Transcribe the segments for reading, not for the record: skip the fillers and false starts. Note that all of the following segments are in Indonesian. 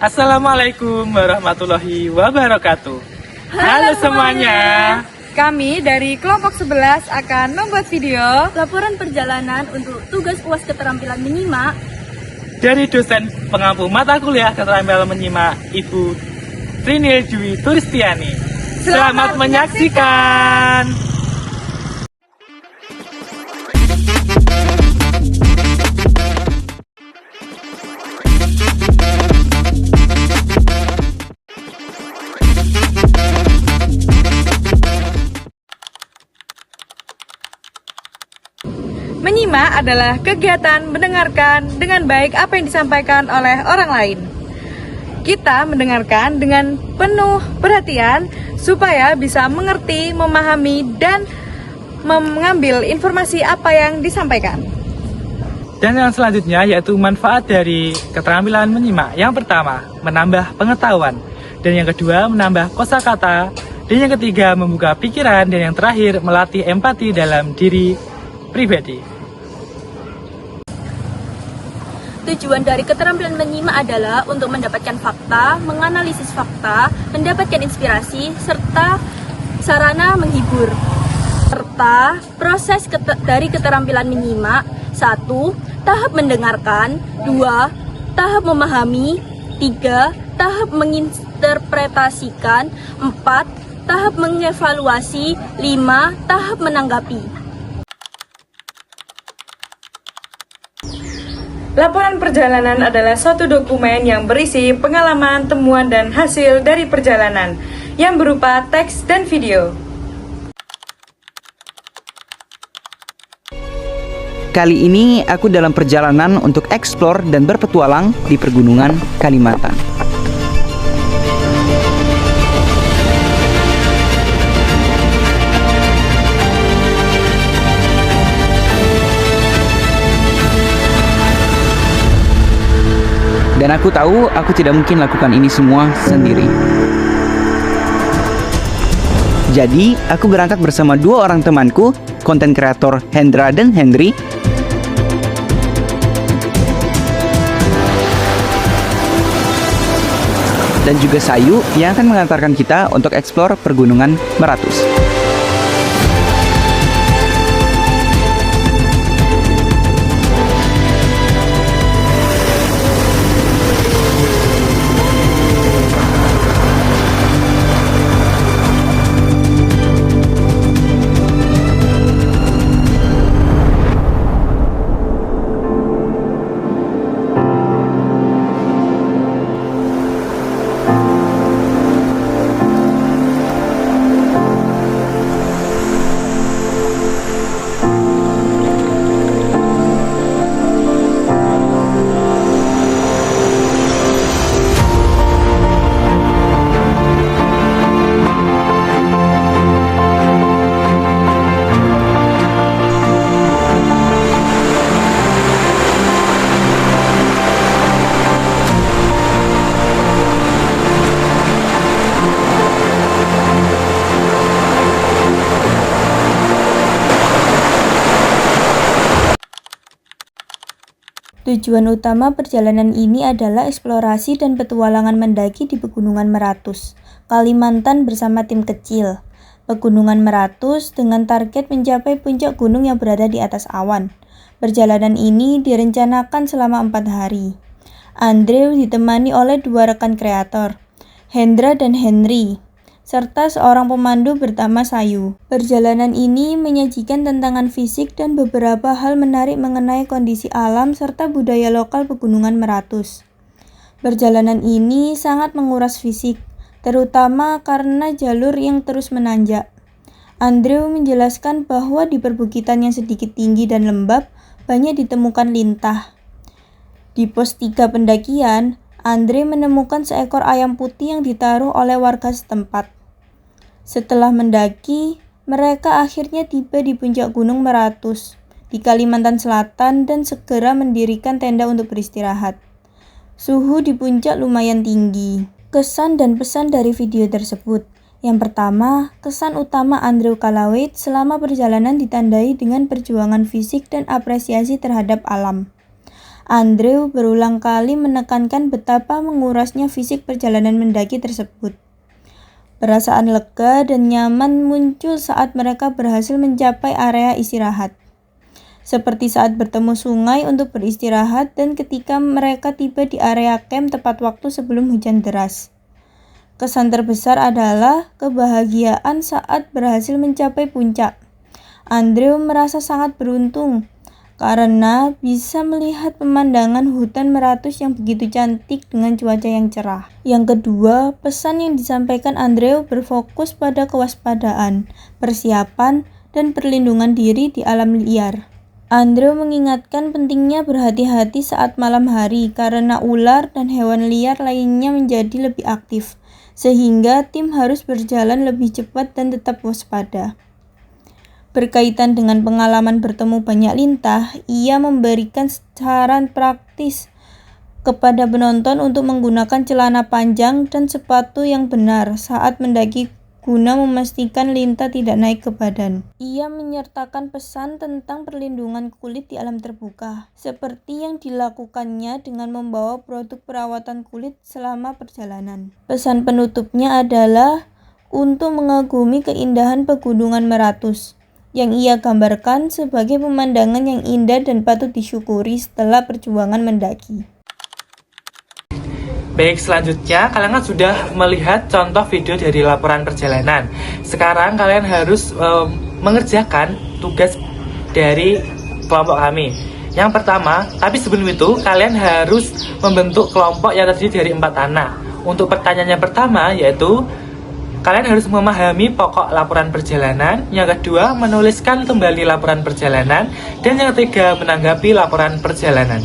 Assalamualaikum warahmatullahi wabarakatuh. Halo semuanya. Kami dari kelompok 11 akan membuat video laporan perjalanan untuk tugas UAS keterampilan menyimak Dari dosen pengampu mata kuliah keterampilan menyimak Ibu Trinil Dwi Turistiani. Selamat menyaksikan. menyimak adalah kegiatan mendengarkan dengan baik apa yang disampaikan oleh orang lain. Kita mendengarkan dengan penuh perhatian supaya bisa mengerti, memahami, dan mengambil informasi apa yang disampaikan. Dan yang selanjutnya yaitu manfaat dari keterampilan menyimak. Yang pertama, menambah pengetahuan. Dan yang kedua, menambah kosakata. Dan yang ketiga, membuka pikiran. Dan yang terakhir, melatih empati dalam diri pribadi. Tujuan dari keterampilan menyimak adalah untuk mendapatkan fakta, menganalisis fakta, mendapatkan inspirasi, serta sarana menghibur. Serta proses dari keterampilan menyimak: 1. Tahap mendengarkan, 2. Tahap memahami, 3. Tahap menginterpretasikan, 4. Tahap mengevaluasi, 5. Tahap menanggapi. Laporan perjalanan adalah suatu dokumen yang berisi pengalaman, temuan, dan hasil dari perjalanan yang berupa teks dan video. Kali ini aku dalam perjalanan untuk eksplor dan berpetualang di pergunungan Kalimantan. Dan aku tahu aku tidak mungkin lakukan ini semua sendiri. Jadi, aku berangkat bersama dua orang temanku, konten kreator Hendra dan Henry, dan juga Sayu yang akan mengantarkan kita untuk eksplor pergunungan Meratus. Tujuan utama perjalanan ini adalah eksplorasi dan petualangan mendaki di Pegunungan Meratus, Kalimantan bersama tim kecil. Pegunungan Meratus dengan target mencapai puncak gunung yang berada di atas awan. Perjalanan ini direncanakan selama 4 hari. Andre ditemani oleh dua rekan kreator, Hendra dan Henry, serta seorang pemandu bernama Sayu. Perjalanan ini menyajikan tantangan fisik dan beberapa hal menarik mengenai kondisi alam serta budaya lokal Pegunungan Meratus. Perjalanan ini sangat menguras fisik, terutama karena jalur yang terus menanjak. Andrew menjelaskan bahwa di perbukitan yang sedikit tinggi dan lembab, banyak ditemukan lintah. Di pos 3 pendakian, Andre menemukan seekor ayam putih yang ditaruh oleh warga setempat. Setelah mendaki, mereka akhirnya tiba di puncak Gunung Meratus di Kalimantan Selatan dan segera mendirikan tenda untuk beristirahat. Suhu di puncak lumayan tinggi. Kesan dan pesan dari video tersebut. Yang pertama, kesan utama Andrew Kalaweit selama perjalanan ditandai dengan perjuangan fisik dan apresiasi terhadap alam. Andrew berulang kali menekankan betapa mengurasnya fisik perjalanan mendaki tersebut. Perasaan lega dan nyaman muncul saat mereka berhasil mencapai area istirahat. Seperti saat bertemu sungai untuk beristirahat dan ketika mereka tiba di area camp tepat waktu sebelum hujan deras. Kesan terbesar adalah kebahagiaan saat berhasil mencapai puncak. Andrew merasa sangat beruntung karena bisa melihat pemandangan hutan meratus yang begitu cantik dengan cuaca yang cerah. Yang kedua, pesan yang disampaikan Andrew berfokus pada kewaspadaan, persiapan, dan perlindungan diri di alam liar. Andrew mengingatkan pentingnya berhati-hati saat malam hari karena ular dan hewan liar lainnya menjadi lebih aktif, sehingga tim harus berjalan lebih cepat dan tetap waspada. Berkaitan dengan pengalaman bertemu banyak lintah, ia memberikan saran praktis kepada penonton untuk menggunakan celana panjang dan sepatu yang benar saat mendaki guna memastikan lintah tidak naik ke badan. Ia menyertakan pesan tentang perlindungan kulit di alam terbuka, seperti yang dilakukannya dengan membawa produk perawatan kulit selama perjalanan. Pesan penutupnya adalah untuk mengagumi keindahan pegunungan Meratus, yang ia gambarkan sebagai pemandangan yang indah dan patut disyukuri setelah perjuangan mendaki. Baik, selanjutnya kalian kan sudah melihat contoh video dari laporan perjalanan. Sekarang kalian harus mengerjakan tugas dari kelompok kami. Yang pertama, tapi sebelum itu kalian harus membentuk kelompok yang terdiri dari 4 anak. Untuk pertanyaan yang pertama yaitu kalian harus memahami pokok laporan perjalanan. Yang kedua, menuliskan kembali laporan perjalanan. Dan yang ketiga, menanggapi laporan perjalanan.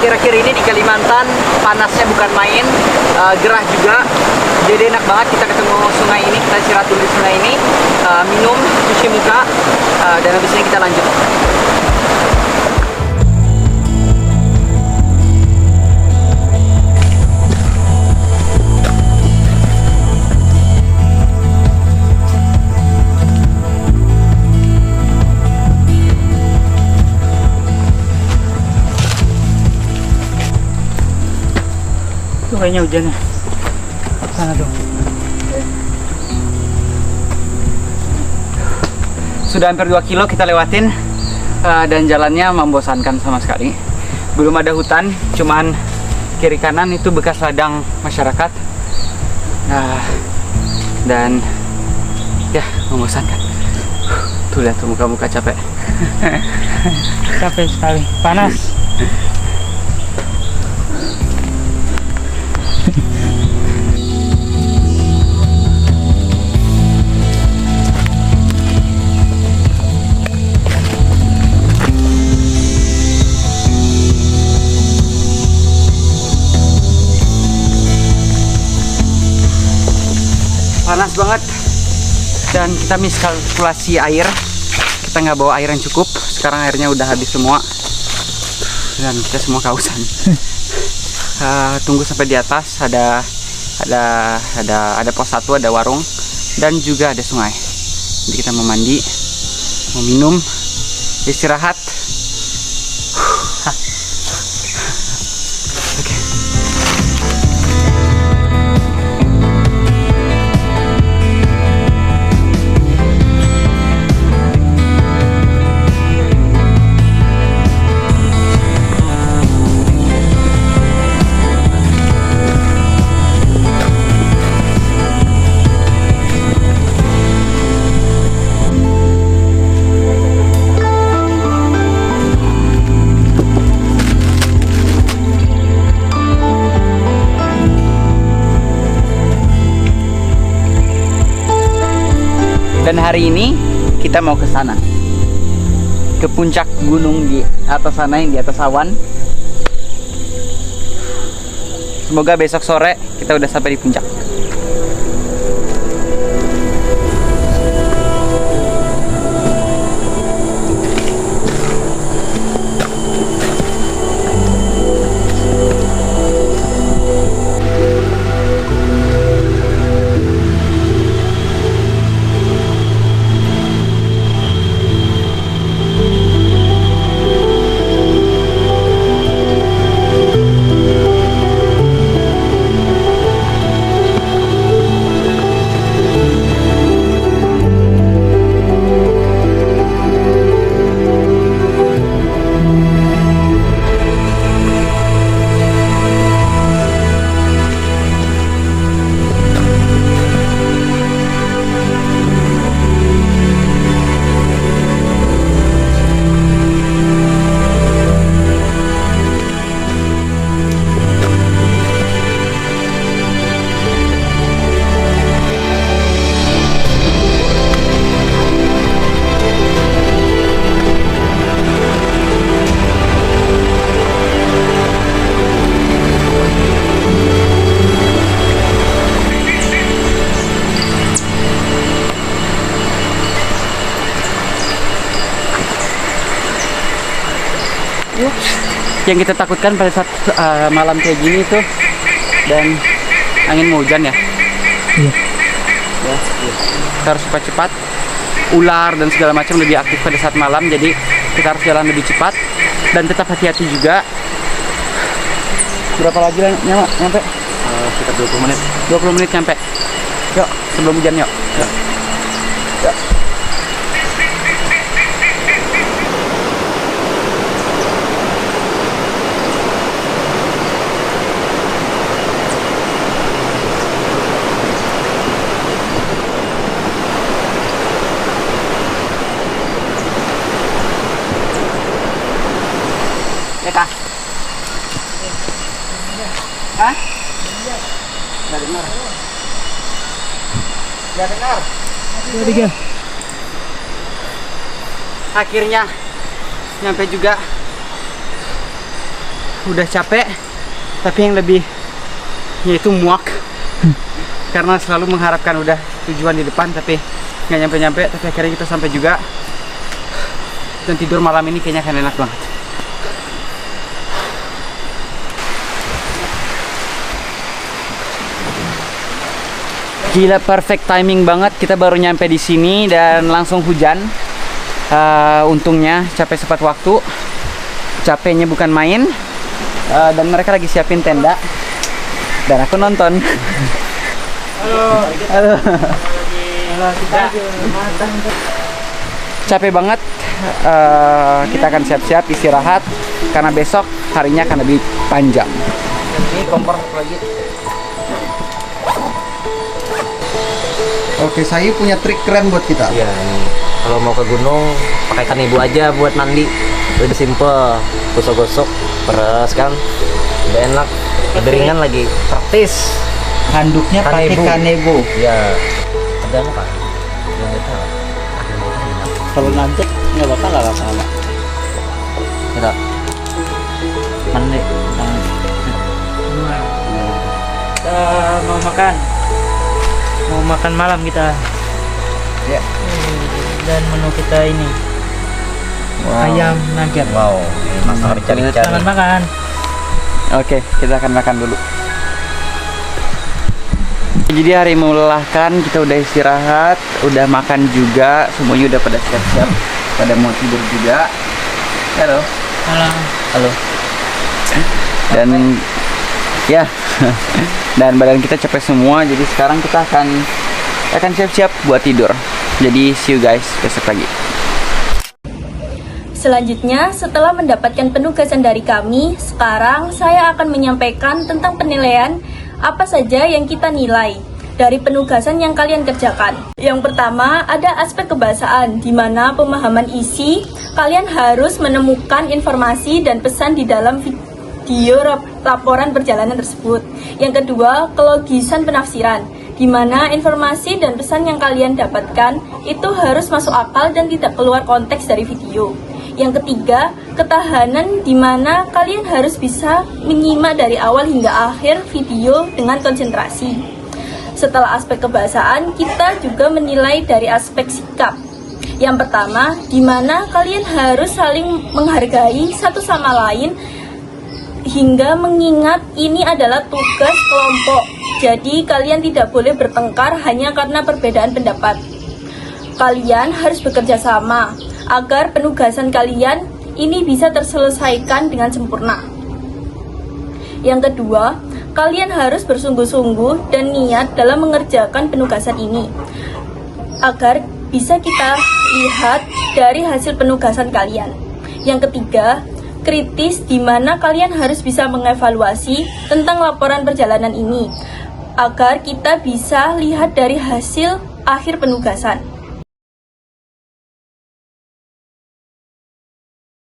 Akhir-akhir ini di Kalimantan panasnya bukan main, gerah juga. Jadi enak banget kita ketemu sungai ini, kita istirahat dulu di sungai ini, minum, cuci muka, dan habis ini kita lanjut. Tuh kayaknya hujannya. Sana dong. Sudah hampir 2 kilo kita lewatin, dan jalannya membosankan sama sekali. Belum ada hutan, cuman kiri kanan itu bekas ladang masyarakat. Dan ya membosankan. Tuh lihat tuh muka-muka capek. Capek sekali, panas. Panas banget dan kita miskalkulasi air, kita nggak bawa air yang cukup. Sekarang airnya udah habis semua dan kita semua kausan. Tunggu sampai di atas, ada pos 1, ada warung dan juga ada sungai. Jadi kita mau mandi, mau minum, istirahat. Oke. Dan hari ini kita mau ke sana, ke puncak gunung di atas sana yang di atas awan. Semoga besok sore kita udah sampai di puncak. Yang kita takutkan pada saat malam kayak gini tuh, dan angin mau hujan ya. Iya. Ya, iya. Kita harus cepat-cepat. Ular dan segala macam lebih aktif pada saat malam, jadi kita harus jalan lebih cepat dan tetap hati-hati juga. Berapa lagi nyampe? Sekitar 20 menit. 20 menit nyampe. Yuk, sebelum hujan yuk. Yuk. Yuk. Ya kak? Hah? Gak dengar. Gak dengar. 2, 3. Akhirnya nyampe juga. Udah capek, tapi yang lebih yaitu muak. Karena selalu mengharapkan udah tujuan di depan, tapi nggak nyampe-nyampe. Tapi akhirnya kita sampai juga. Dan tidur malam ini kayaknya akan enak banget. Gila, perfect timing banget. Kita baru nyampe di sini dan langsung hujan. Untungnya capek sempat waktu. Capeknya bukan main. Dan mereka lagi siapin tenda. Dan aku nonton. Halo. Halo. Halo, kita Capek banget. Kita akan siap-siap istirahat karena besok harinya akan lebih panjang. Ini kompor lagi. Oke, saya punya trik keren buat kita. Iya, nih. Kalau mau ke gunung, pakai kanebo aja buat mandi. Udah simple, gosok-gosok, peres kan. Udah enak, lebih ringan lagi, praktis. Handuknya pakai kanebo. Iya. Ada apa? Yang itu. Kalau nanjak nggak bakal lama-lama. Ada. Mandi. Kita mau makan malam kita. Ya. Dan menu kita ini ayam nugget. Wow, masak rica-rica. Jangan makan. Oke, kita akan makan dulu. Jadi hari melelahkan, kita udah istirahat, udah makan juga, semuanya udah pada siap-siap, pada mau tidur juga. Halo. Halo. Halo. Dan ya, dan badan kita capek semua, jadi sekarang kita akan siap-siap buat tidur. Jadi see you guys besok pagi. Selanjutnya, setelah mendapatkan penugasan dari kami, sekarang saya akan menyampaikan tentang penilaian apa saja yang kita nilai dari penugasan yang kalian kerjakan. Yang pertama, ada aspek kebahasaan, di mana pemahaman isi, kalian harus menemukan informasi dan pesan di dalam video laporan perjalanan tersebut. Yang kedua, kelogisan penafsiran, di mana informasi dan pesan yang kalian dapatkan itu harus masuk akal dan tidak keluar konteks dari video. Yang ketiga, ketahanan di mana kalian harus bisa menyimak dari awal hingga akhir video dengan konsentrasi. Setelah aspek kebahasaan, kita juga menilai dari aspek sikap. Yang pertama, di mana kalian harus saling menghargai satu sama lain hingga mengingat ini adalah tugas kelompok. Jadi kalian tidak boleh bertengkar hanya karena perbedaan pendapat. Kalian harus bekerja sama agar penugasan kalian ini bisa terselesaikan dengan sempurna. Yang kedua, kalian harus bersungguh-sungguh dan niat dalam mengerjakan penugasan ini agar bisa kita lihat dari hasil penugasan kalian. Yang ketiga, kritis di mana kalian harus bisa mengevaluasi tentang laporan perjalanan ini agar kita bisa lihat dari hasil akhir penugasan.